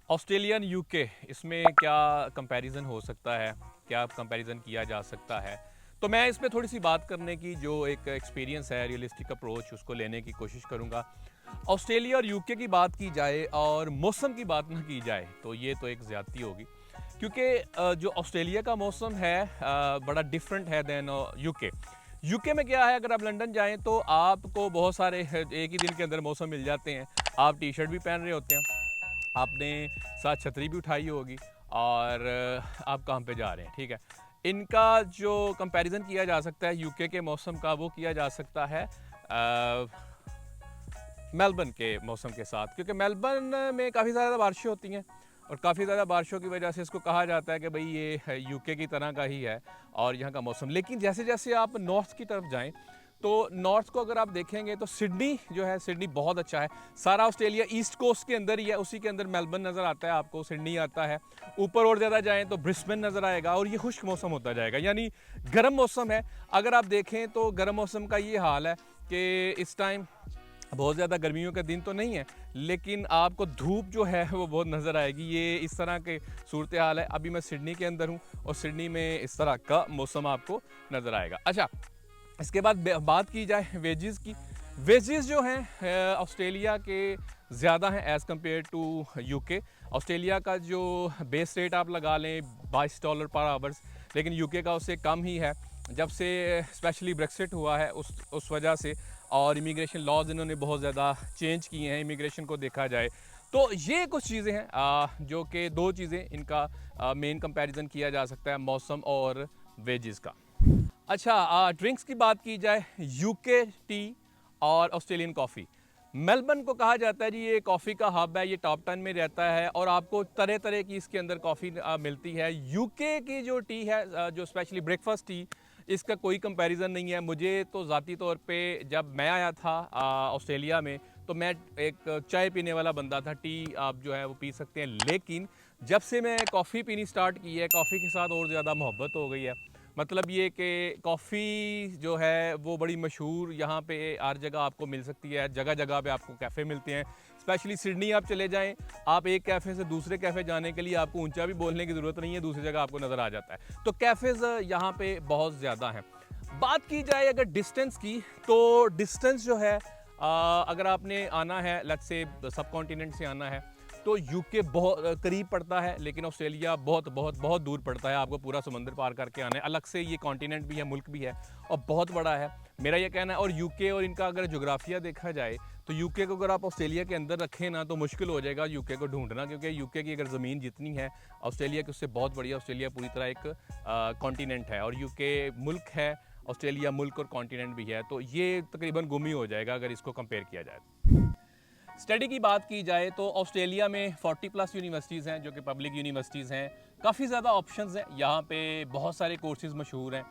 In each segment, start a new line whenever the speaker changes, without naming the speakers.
Australian UK, इसमें क्या comparison हो सकता है, क्या कंपैरिजन किया जा सकता है? तो मैं इस पे थोड़ी सी बात करने की जो एक एक्सपीरियंस है, रियलिस्टिक अप्रोच उसको लेने की कोशिश करूँगा। ऑस्ट्रेलिया और यूके की बात की जाए और मौसम की बात ना की जाए तो ये तो एक ज़्यादती होगी, क्योंकि जो ऑस्ट्रेलिया का मौसम है बड़ा डिफरेंट है दैन यूके। यूके में क्या है, अगर आप लंदन जाएं तो आपको बहुत सारे एक ही दिन के अंदर मौसम मिल जाते हैं। आप टी शर्ट भी पहन रहे होते हैं, आपने साथ छतरी भी उठाई होगी और आप काम पे जा रहे हैं, ठीक है। इनका जो कंपैरिजन किया जा सकता है यूके के मौसम का, वो किया जा सकता है मेलबर्न के मौसम के साथ, क्योंकि मेलबर्न में काफ़ी ज़्यादा बारिशें होती हैं और काफ़ी ज़्यादा बारिशों की वजह से इसको कहा जाता है कि भाई ये यूके की तरह का ही है और यहाँ का मौसम। लेकिन जैसे जैसे आप नॉर्थ की तरफ जाएं तो नॉर्थ को अगर आप देखेंगे तो सिडनी जो है, सिडनी बहुत अच्छा है। सारा ऑस्ट्रेलिया ईस्ट कोस्ट के अंदर ही है, उसी के अंदर मेलबर्न नज़र आता है आपको, सिडनी आता है। ऊपर और ज़्यादा जाएँ तो ब्रिस्बेन नज़र आएगा और ये खुश्क मौसम होता जाएगा, यानी गर्म मौसम है। अगर आप देखें तो गर्म मौसम का ये हाल है कि इस टाइम बहुत ज़्यादा गर्मियों का दिन तो नहीं है, लेकिन आपको धूप जो है वो बहुत नज़र आएगी। ये इस तरह के सूरत हाल है। अभी मैं सिडनी के अंदर हूँ और सिडनी में इस तरह का मौसम आपको नज़र आएगा। अच्छा, इसके बाद बात की जाए वेजेस की। वेजेस जो हैं ऑस्ट्रेलिया के ज़्यादा हैं as compare to UK. Australia का जो बेस रेट आप लगा लें $22 पर आवर्स, लेकिन यूके का उससे कम ही है। जब से स्पेशली ब्रेक्सिट हुआ है उस वजह से, और इमिग्रेशन लॉज इन्होंने बहुत ज़्यादा चेंज किए हैं इमिग्रेशन को देखा जाए, तो ये कुछ चीज़ें हैं जो कि दो चीज़ें इनका मेन कंपैरिजन किया जा सकता है, मौसम और वेजेस का। अच्छा, ड्रिंक्स की बात की जाए, यूके टी और ऑस्ट्रेलियन कॉफ़ी। मेलबर्न को कहा जाता है जी ये कॉफ़ी का हब है, ये टॉप 10 में रहता है और आपको तरह तरह की इसके अंदर कॉफ़ी मिलती है। यूके की जो टी है जो स्पेशली ब्रेकफास्ट टी, इसका कोई कंपैरिजन नहीं है। मुझे तो ज़ाती तौर पे जब मैं आया था ऑस्ट्रेलिया में, तो मैं एक चाय पीने वाला बंदा था, टी आप जो है वो पी सकते हैं। लेकिन जब से मैं कॉफ़ी पीनी स्टार्ट की है, कॉफ़ी के साथ और ज़्यादा मोहब्बत हो गई है। मतलब ये कि कॉफ़ी जो है वो बड़ी मशहूर यहाँ पे हर जगह आपको मिल सकती है, जगह जगह पे आपको कैफ़े मिलते हैं। स्पेशली सिडनी आप चले जाएं, आप एक कैफ़े से दूसरे कैफ़े जाने के लिए आपको ऊंचा भी बोलने की ज़रूरत नहीं है, दूसरी जगह आपको नज़र आ जाता है। तो कैफ़ेज़ यहाँ पे बहुत ज़्यादा हैं। बात की जाए अगर डिस्टेंस की, तो डिस्टेंस जो है अगर आपने आना है, लेट्स से सब कॉन्टिनेंट से आना है, तो यूके बहुत करीब पड़ता है, लेकिन ऑस्ट्रेलिया बहुत बहुत बहुत दूर पड़ता है। आपको पूरा समंदर पार करके आना है। अलग से ये कॉन्टिनेंट भी है, मुल्क भी है और बहुत बड़ा है, मेरा ये कहना है। और यूके और इनका अगर जोग्राफिया देखा जाए तो यूके को अगर आप ऑस्ट्रेलिया के अंदर रखें ना, तो मुश्किल हो जाएगा यूके को ढूंढना, क्योंकि यूके की अगर ज़मीन जितनी है ऑस्ट्रेलिया की उससे बहुत बड़ी है। ऑस्ट्रेलिया पूरी तरह एक कॉन्टिनेंट है और यूके मुल्क है, ऑस्ट्रेलिया मुल्क और कॉन्टिनेंट भी है, तो ये तकरीबन गुम ही हो जाएगा अगर इसको कंपेयर किया जाए। स्टडी की बात की जाए तो ऑस्ट्रेलिया में 40+ यूनिवर्सिटीज़ हैं जो कि पब्लिक यूनिवर्सिटीज़ हैं। काफ़ी ज़्यादा ऑप्शंस हैं यहाँ पे, बहुत सारे कोर्सेज़ मशहूर हैं।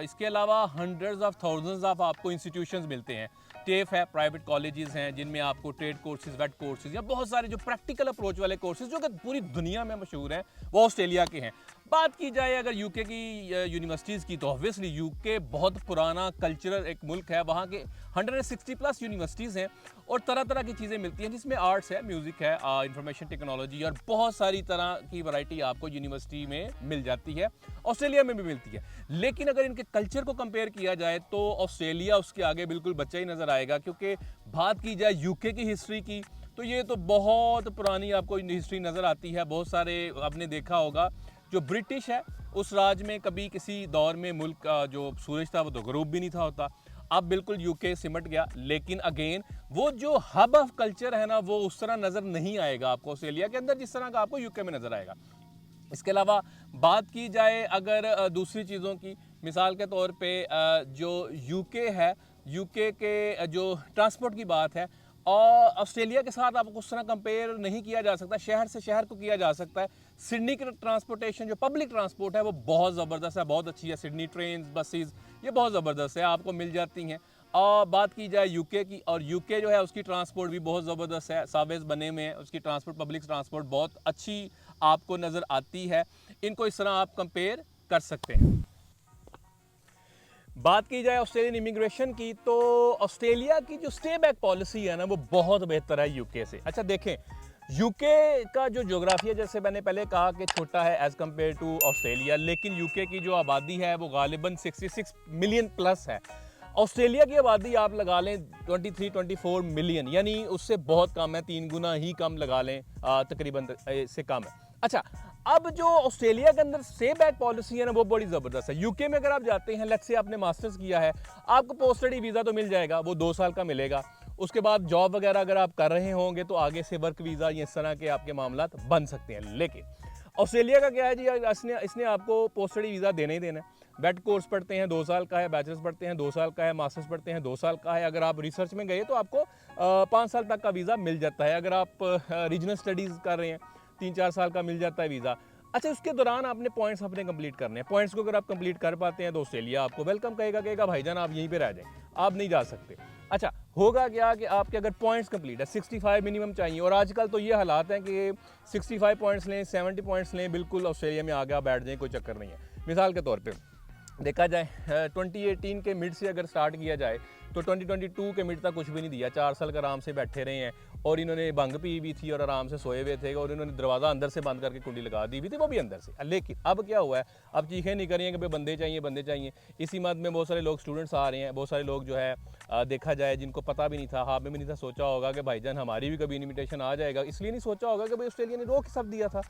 इसके अलावा हंड्रेड्स ऑफ थाउजेंड्स ऑफ आपको इंस्टीट्यूशंस मिलते हैं। टेफ है, प्राइवेट कॉलेजेस हैं जिनमें आपको ट्रेड कोर्सेज, वेट कोर्सेज या बहुत सारे जो प्रैक्टिकल अप्रोच वाले कोर्सेज जो कि पूरी दुनिया में मशहूर हैं, वो ऑस्ट्रेलिया के हैं। बात की जाए अगर यूके की यूनिवर्सिटीज़ की, तो ऑब्वियसली यूके बहुत पुराना कल्चरल एक मुल्क है। वहाँ के 160+ यूनिवर्सिटीज़ हैं और तरह तरह की चीज़ें मिलती हैं, जिसमें आर्ट्स है, म्यूज़िक है, इंफॉर्मेशन टेक्नोलॉजी और बहुत सारी तरह की वैरायटी आपको यूनिवर्सिटी में मिल जाती है। ऑस्ट्रेलिया में भी मिलती है। लेकिन अगर इनके कल्चर को कंपेयर किया जाए तो ऑस्ट्रेलिया उसके आगे बिल्कुल बच्चा ही नज़र आएगा, क्योंकि बात की जाए यूके की हिस्ट्री की, तो ये तो बहुत पुरानी आपको हिस्ट्री नज़र आती है। बहुत सारे आपने देखा होगा, जो ब्रिटिश है उस राज में कभी किसी दौर में मुल्क का जो सूरज था वो तो गरूब भी नहीं था होता। अब बिल्कुल यूके सिमट गया, लेकिन अगेन वो जो हब ऑफ कल्चर है ना, वो उस तरह नज़र नहीं आएगा आपको ऑस्ट्रेलिया के अंदर जिस तरह का आपको यूके में नज़र आएगा। इसके अलावा बात की जाए अगर दूसरी चीज़ों की, मिसाल के तौर पे जो यूके है, यूके के जो ट्रांसपोर्ट की बात है, और ऑस्ट्रेलिया के साथ आपको उस तरह कंपेयर नहीं किया जा सकता। शहर से शहर को किया जा सकता है। सिडनी की ट्रांसपोर्टेशन जो पब्लिक ट्रांसपोर्ट है वो बहुत ज़बरदस्त है, बहुत अच्छी है। सिडनी ट्रेन, बसेस ये बहुत ज़बरदस्त है, आपको मिल जाती हैं। और बात की जाए यूके की, और यूके जो है उसकी ट्रांसपोर्ट भी बहुत ज़बरदस्त है, सबवेज बने हुए हैं, उसकी ट्रांसपोर्ट, पब्लिक ट्रांसपोर्ट बहुत अच्छी आपको नज़र आती है। इनको इस तरह आप कंपेयर कर सकते हैं। बात की जाए ऑस्ट्रेलियन इमिग्रेशन की, तो ऑस्ट्रेलिया की जो स्टे बैक पॉलिसी है ना, वो बहुत बेहतर है यूके से। अच्छा देखें, यूके का जो ज्योग्राफिया, जैसे मैंने पहले कहा कि छोटा है एज़ कम्पेयर टू ऑस्ट्रेलिया, लेकिन यूके की जो आबादी है वो गालिबन 66 मिलियन प्लस है। ऑस्ट्रेलिया की आबादी आप लगा लें 23-24 मिलियन, यानी उससे बहुत कम है, 3 गुना ही कम लगा लें, तकरीबन से कम है। अच्छा, अब जो ऑस्ट्रेलिया के अंदर स्टे बैक पॉलिसी है ना, वो बड़ी ज़बरदस्त है। यूके में अगर आप जाते हैं, लेट्स से आपने मास्टर्स किया है, आपको पोस्ट स्टडी वीज़ा तो मिल जाएगा, वो 2 साल का मिलेगा। उसके बाद जॉब वगैरह अगर आप कर रहे होंगे तो आगे से वर्क वीज़ा या इस तरह के आपके मामलात बन सकते हैं। लेकिन ऑस्ट्रेलिया का क्या है जी, इसने आपको पोस्ट स्टडी वीज़ा देना ही देना है। बेड कोर्स पढ़ते हैं 2 साल का है, बैचलर्स पढ़ते हैं 2 साल का है, मास्टर्स पढ़ते हैं 2 साल का है। अगर आप रिसर्च में गए तो आपको 5 साल तक का वीज़ा मिल जाता है। अगर आप रीजनल स्टडीज़ कर रहे हैं 3-4 साल का मिल जाता है वीज़ा। अच्छा, उसके दौरान आपने पॉइंट्स अपने कंप्लीट करने हैं। पॉइंट्स को अगर आप कंप्लीट कर पाते हैं तो ऑस्ट्रेलिया आपको वेलकम कहेगा भाईजान आप यहीं पे रह जाएं, आप नहीं जा सकते। अच्छा, होगा क्या कि आपके अगर पॉइंट्स कंप्लीट है, 65 मिनिमम चाहिए, और आजकल तो ये हालात हैं कि 65 पॉइंट्स लें, 70 पॉइंट्स लें, बिल्कुल ऑस्ट्रेलिया में आगे आप बैठ जाएं, कोई चक्कर नहीं है। मिसाल के तौर पे देखा जाए 2018 के मिड से अगर स्टार्ट किया जाए तो 2022 के मिड तक कुछ भी नहीं दिया, 4 साल का आराम से बैठे रहे हैं, और इन्होंने भंग पी भी थी और आराम से सोए हुए थे, और इन्होंने दरवाज़ा अंदर से बंद करके कुंडी लगा दी हुई थी, वो भी अंदर से। लेकिन अब क्या हुआ है, अब चीखें नहीं करिए कि भाई बंदे चाहिए बंदे चाहिए। इसी मद में बहुत सारे लोग स्टूडेंट्स आ रहे हैं, बहुत सारे लोग जो है देखा जाए जिनको पता भी नहीं था, हाँ में भी नहीं था, सोचा होगा कि भाईजान हमारी भी कभी इन्विटेशन आ जाएगा, इसलिए नहीं सोचा होगा कि भाई ऑस्ट्रेलिया ने रोक सब दिया था।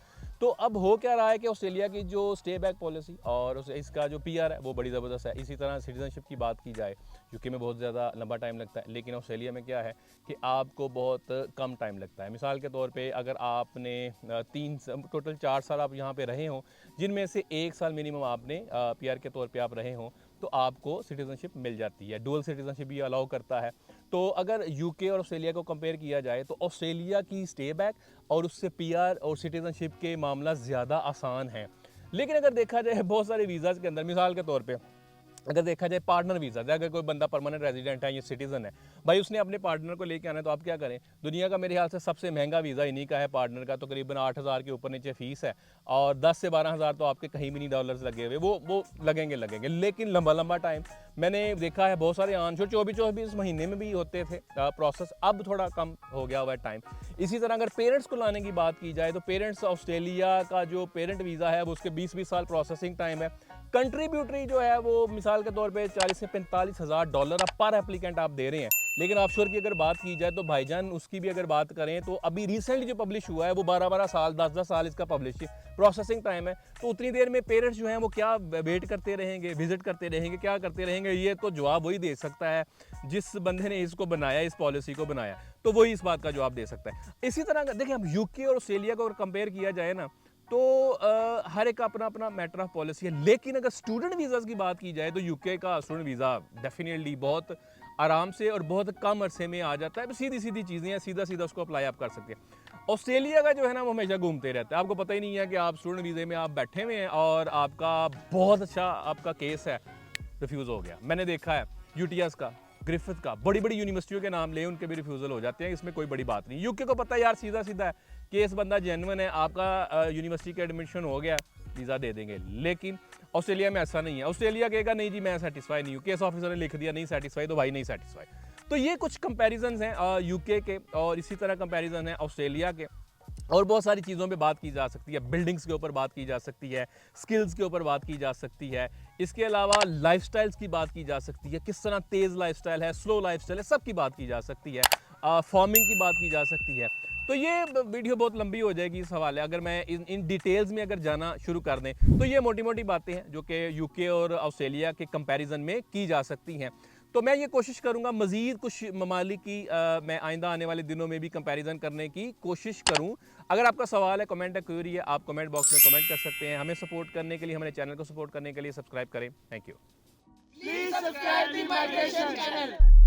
तो अब हो क्या रहा है कि ऑस्ट्रेलिया की जो स्टे बैक पॉलिसी और इसका जो पीआर है वो बड़ी ज़बरदस्त है। इसी तरह सिटीजनशिप की बात की जाए, यूके में बहुत ज़्यादा लंबा टाइम लगता है, लेकिन ऑस्ट्रेलिया में क्या है कि आपको बहुत कम टाइम लगता है। मिसाल के तौर पे अगर आपने टोटल 4 साल आप यहाँ पे रहे हों, जिनमें से 1 साल मिनिमम आपने पीआर के तौर पे आप रहे हों, तो आपको सिटीजनशिप मिल जाती है। डुअल सिटीजनशिप भी अलाउ करता है। तो अगर यूके और ऑस्ट्रेलिया को कंपेयर किया जाए तो ऑस्ट्रेलिया की स्टे बैक और उससे पीआर और सिटीजनशिप के मामला ज़्यादा आसान है। लेकिन अगर देखा जाए बहुत सारे वीज़ाज़ के अंदर, मिसाल के तौर पे अगर देखा जाए पार्टनर वीज़ा, अगर कोई बंदा परमानेंट रेजिडेंट है या सिटीज़न है, भाई उसने अपने पार्टनर को लेके आना है, तो आप क्या करें? दुनिया का मेरे ख्याल से सबसे महंगा वीज़ा इन्हीं का है पार्टनर का, तो करीबन 8,000 के ऊपर नीचे फ़ीस है, और 10 से 12,000 तो आपके कहीं भी नहीं डॉलर्स लगे हुए, वो लगेंगे। लेकिन लंबा टाइम मैंने देखा है, बहुत सारे आंसर 24 महीने में भी होते थे प्रोसेस, अब थोड़ा कम हो गया हुआ है टाइम। इसी तरह अगर पेरेंट्स को लाने की बात की जाए तो पेरेंट्स ऑस्ट्रेलिया का जो पेरेंट वीज़ा है वो उसके 20 साल प्रोसेसिंग टाइम है। कंट्रीब्यूटरी जो है वो मिसाल के तौर पे 40 से 45 हज़ार डॉलर अब पर एप्लीकेंट आप दे रहे हैं। लेकिन ऑफशोर की अगर बात की जाए तो भाईजान उसकी भी अगर बात करें तो अभी रिसेंटली जो पब्लिश हुआ है वो 12 साल 10 साल इसका पब्लिश प्रोसेसिंग टाइम है। तो उतनी देर में पेरेंट्स जो हैं वो क्या वेट करते रहेंगे, विजिट करते रहेंगे, क्या करते रहेंगे? ये तो जवाब वही दे सकता है जिस बंदे ने इसको बनाया, इस पॉलिसी को बनाया, तो वही इस बात का जवाब दे सकता है। इसी तरह देखिए, अब यूके और ऑस्ट्रेलिया को अगर कंपेयर किया जाए ना, तो हर एक का अपना अपना मैटर ऑफ पॉलिसी है। लेकिन अगर स्टूडेंट वीज़ाज़ की बात की जाए तो यूके का स्टूडेंट वीज़ा डेफिनेटली बहुत आराम से और बहुत कम अरसे में आ जाता है। सीधी चीज़ें हैं, सीधा उसको अप्लाई आप कर सकते हैं। ऑस्ट्रेलिया का जो है ना वो हमेशा घूमते रहता है, आपको पता ही नहीं है कि आप स्टूडेंट वीज़े में आप बैठे हुए हैं और आपका बहुत अच्छा आपका केस है, रिफ्यूज़ हो गया। मैंने देखा है यूटीएस का, ग्रिफिथ का, बड़ी यूनिवर्सिटियों के नाम ले उनके भी रिफ्यूज़ल हो जाते हैं, इसमें कोई बड़ी बात नहीं। यूके को पता है यार सीधा है, केस बंदा जेन्युइन है, आपका यूनिवर्सिटी का एडमिशन हो गया, वीज़ा दे देंगे। लेकिन ऑस्ट्रेलिया में ऐसा नहीं है। ऑस्ट्रेलिया कहेगा नहीं जी मैं सेटिस्फाई नहीं हूँ, केस ऑफिसर ने लिख दिया नहीं सेटिस्फाई, तो भाई नहीं सेटिस्फाई। तो ये कुछ कंपैरिजन्स हैं यूके के, और इसी तरह कंपैरिजन है ऑस्ट्रेलिया के। और बहुत सारी चीज़ों पे बात की जा सकती है, बिल्डिंग्स के ऊपर बात की जा सकती है, स्किल्स के ऊपर बात की जा सकती है, इसके अलावा लाइफस्टाइल्स की बात की जा सकती है, किस तरह तेज़ लाइफस्टाइल है, स्लो लाइफस्टाइल है, सब की बात की जा सकती है, फार्मिंग की बात की जा सकती है। तो ये वीडियो बहुत लंबी हो जाएगी इस हवाले, अगर मैं इन डिटेल्स में अगर जाना शुरू कर दें तो ये मोटी बातें हैं जो कि यूके और ऑस्ट्रेलिया के कंपैरिजन में की जा सकती हैं। तो मैं ये कोशिश करूंगा मज़ीद कुछ ममालिक की मैं आइंदा आने वाले दिनों में भी कंपैरिजन करने की कोशिश करूं। अगर आपका सवाल है, कमेंट है, क्वेरी है, आप कमेंट बॉक्स में कमेंट कर सकते हैं। हमें सपोर्ट करने के लिए, हमारे चैनल को सपोर्ट करने के लिए सब्सक्राइब करें। Thank you.
Please subscribe the Migration channel.